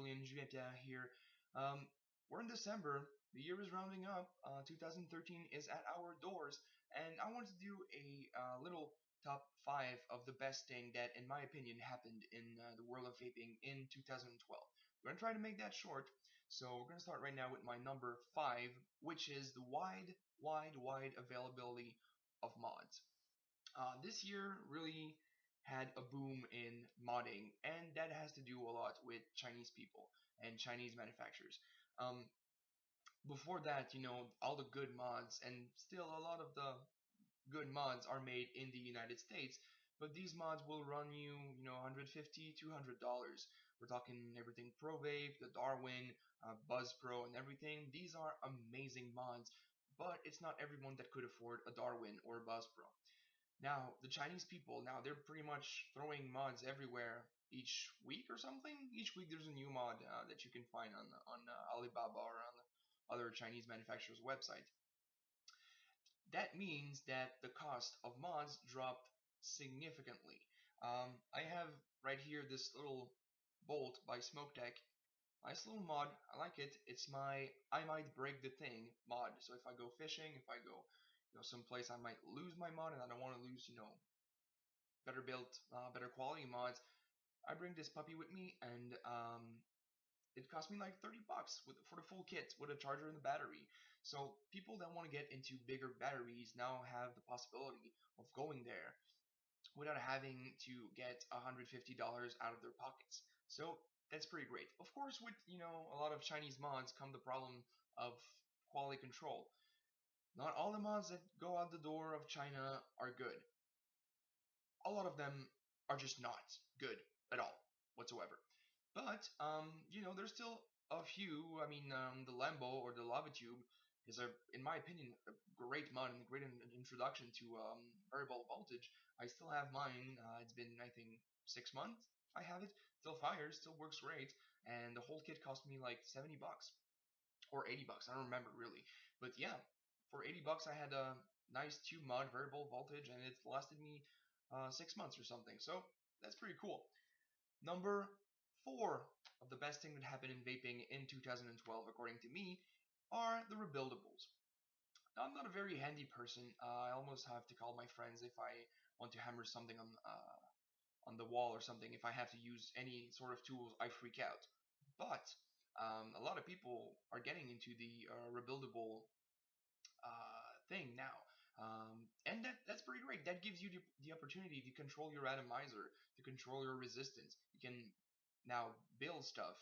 Julian Julieta here. We're in December. The year is rounding up. 2013 is at our doors, and I wanted to do a little top five of the best thing that, in my opinion, happened in the world of vaping in 2012. We're gonna try to make that short, so we're gonna start right now with my number five, which is the wide availability of mods. This year really had a boom in modding, and that has to do a lot with Chinese people and Chinese manufacturers. Um, Before that, all the good mods, and still a lot of the good mods are made in the United States, but these mods will run you, 150, $200. We're talking everything Pro Vape, the Darwin, Buzz Pro, and everything. These are amazing mods, but it's not everyone that could afford a Darwin or a Buzz Pro. Now, the Chinese people, now they're pretty much throwing mods everywhere each week or something. Each week there's a new mod that you can find on Alibaba or on other Chinese manufacturers' website. That means that the cost of mods dropped significantly. I have right here this little bolt by Smoke Tech. Nice little mod. I like it. It's my I might break the thing mod. So if I go fishing, if I go someplace I might lose my mod and I don't want to lose better built, better quality mods, I bring this puppy with me, and it cost me like $30 for the full kit with a charger and the battery. So people that want to get into bigger batteries now have the possibility of going there without having to get $150 out of their pockets. So that's pretty great. Of course, with a lot of Chinese mods come the problem of quality control. Not all the mods that go out the door of China are good. A lot of them are just not good at all whatsoever. But there's still a few. I mean, the Lambo or the Lava Tube is in my opinion, a great mod and a great introduction to variable voltage. I still have mine. It's been I think 6 months. I have it. Still fires. Still works great. And the whole kit cost me like $70 or $80. I don't remember really. But yeah, for $80 I had a nice tube mod variable voltage, and it lasted me 6 months or something. So that's pretty cool. Number four of the best thing that happened in vaping in 2012, according to me, are the rebuildables. Now, I'm not a very handy person. I almost have to call my friends if I want to hammer something on the wall or something. If I have to use any sort of tools, I freak out. But a lot of people are getting into the rebuildable thing now. And that's pretty great. That gives you the opportunity to control your atomizer, to control your resistance. You can now build stuff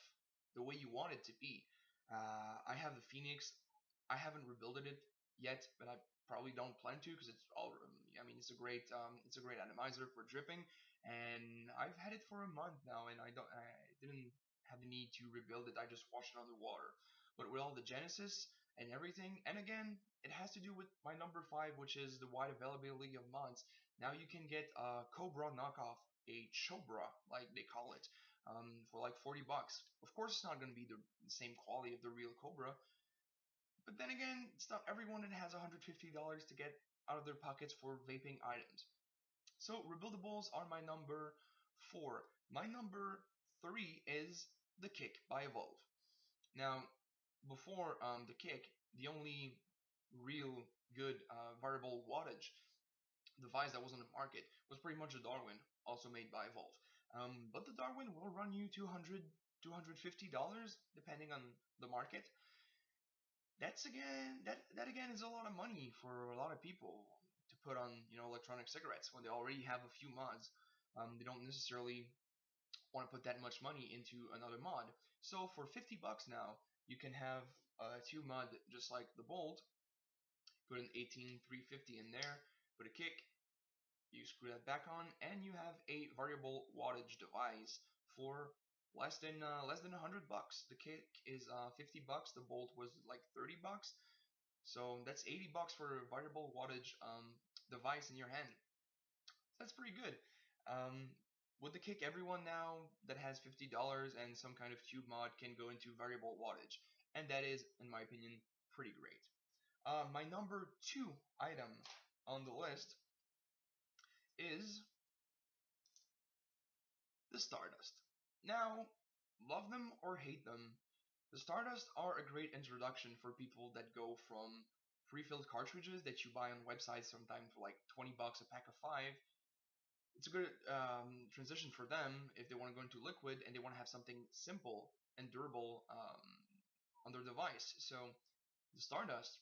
the way you want it to be. I have the Phoenix. I haven't rebuilded it yet, but I probably don't plan to because it's all. I mean, it's a great atomizer for dripping, and I've had it for a month now, and I didn't have the need to rebuild it. I just washed it underwater. But with all the Genesis and everything, and again, it has to do with my number five, which is the wide availability of mods. Now you can get a Cobra knockoff, a Chobra, like they call it, for like $40. Of course, it's not going to be the same quality of the real Cobra, but then again, it's not everyone that has $150 to get out of their pockets for vaping items. So rebuildables are my number four. My number three is the Kick by Evolve. Now, before the Kick, the only real good variable wattage device that was on the market was pretty much a Darwin, also made by Evolve. But the Darwin will run you $250 depending on the market. That again is a lot of money for a lot of people to put on electronic cigarettes when they already have a few mods. They don't necessarily want to put that much money into another mod. So for $50 now, you can have a tube mod just like the Bolt. Put an 18350 in there, put a kick, you screw that back on, and you have a variable wattage device for less than $100. The kick is $50. The Bolt was like $30. So that's $80 for a variable wattage device in your hand. That's pretty good. Um, with the kick, everyone now that has $50 and some kind of tube mod can go into variable wattage, and that is, in my opinion, pretty great. My number two item on the list is the Stardust. Now, love them or or hate them, the Stardust are a great introduction for people that go from pre-filled cartridges that you buy on websites sometimes for like 20 bucks a pack of five. It's a good transition for them if they want to go into liquid and they want to have something simple and durable on their device. So the Stardust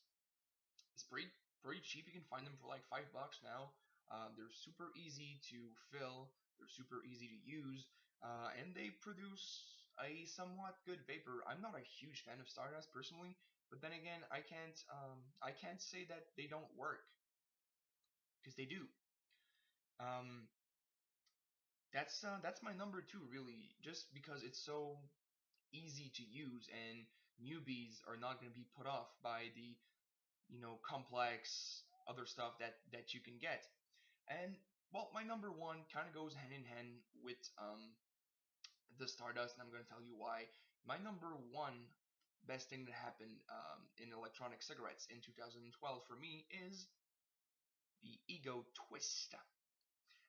is pretty cheap. You can find them for like 5 bucks now. They're super easy to fill. They're super easy to use, and they produce a somewhat good vapor. I'm not a huge fan of Stardust personally, but then again, I can't say that they don't work because they do. Um, that's my number two really, just because it's so easy to use and newbies are not going to be put off by the complex other stuff that you can get. And well, my number one kind of goes hand in hand with the Stardust, and I'm going to tell you why. My number one best thing that happened in electronic cigarettes in 2012 for me is the Ego Twist,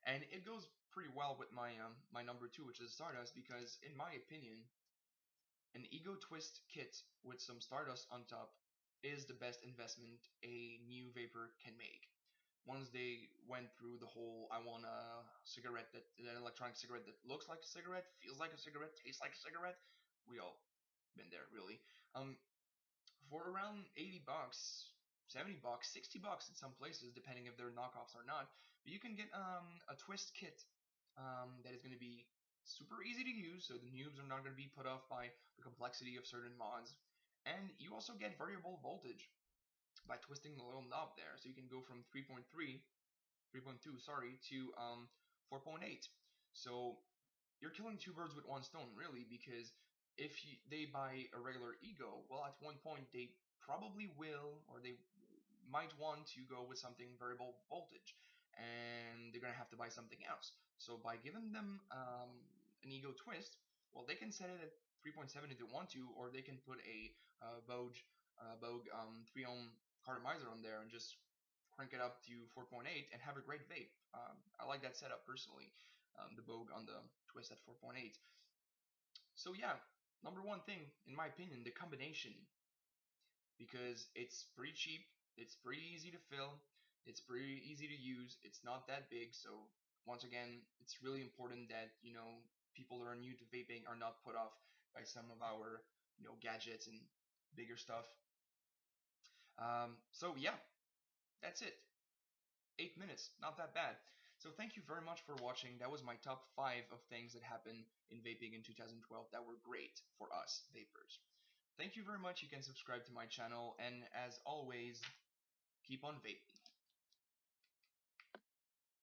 and it goes pretty well with my number two, which is Stardust, because in my opinion, an Ego Twist kit with some Stardust on top is the best investment a new vapor can make. Once they went through the whole I want a cigarette that an electronic cigarette that looks like a cigarette, feels like a cigarette, tastes like a cigarette, we all been there really. Um, for around 80 bucks, 70 bucks, 60 bucks in some places, depending if they're knockoffs or not. But you can get a twist kit that is going to be super easy to use, so the noobs are not going to be put off by the complexity of certain mods. And you also get variable voltage by twisting the little knob there, so you can go from 3.2, sorry, to 4.8. So you're killing two birds with one stone, really, because if they buy a regular Ego, well, at one point they probably will, or they might want to go with something variable voltage, and they're gonna have to buy something else. So by giving them an Ego twist, well, they can set it at 3.7 if they want to, or they can put a Vogue 3 ohm cartomizer on there and just crank it up to 4.8 and have a great vape. I like that setup personally. The Vogue on the twist at 4.8. So yeah, number one thing in my opinion, the combination, because it's pretty cheap, it's pretty easy to fill, it's pretty easy to use, it's not that big. So once again, it's really important that people that are new to vaping are not put off by some of our gadgets and bigger stuff. So yeah, that's it. 8 minutes, not that bad. So thank you very much for watching. That was my top 5 of things that happened in vaping in 2012 that were great for us vapors. Thank you very much. You can subscribe to my channel, and as always, keep on vaping.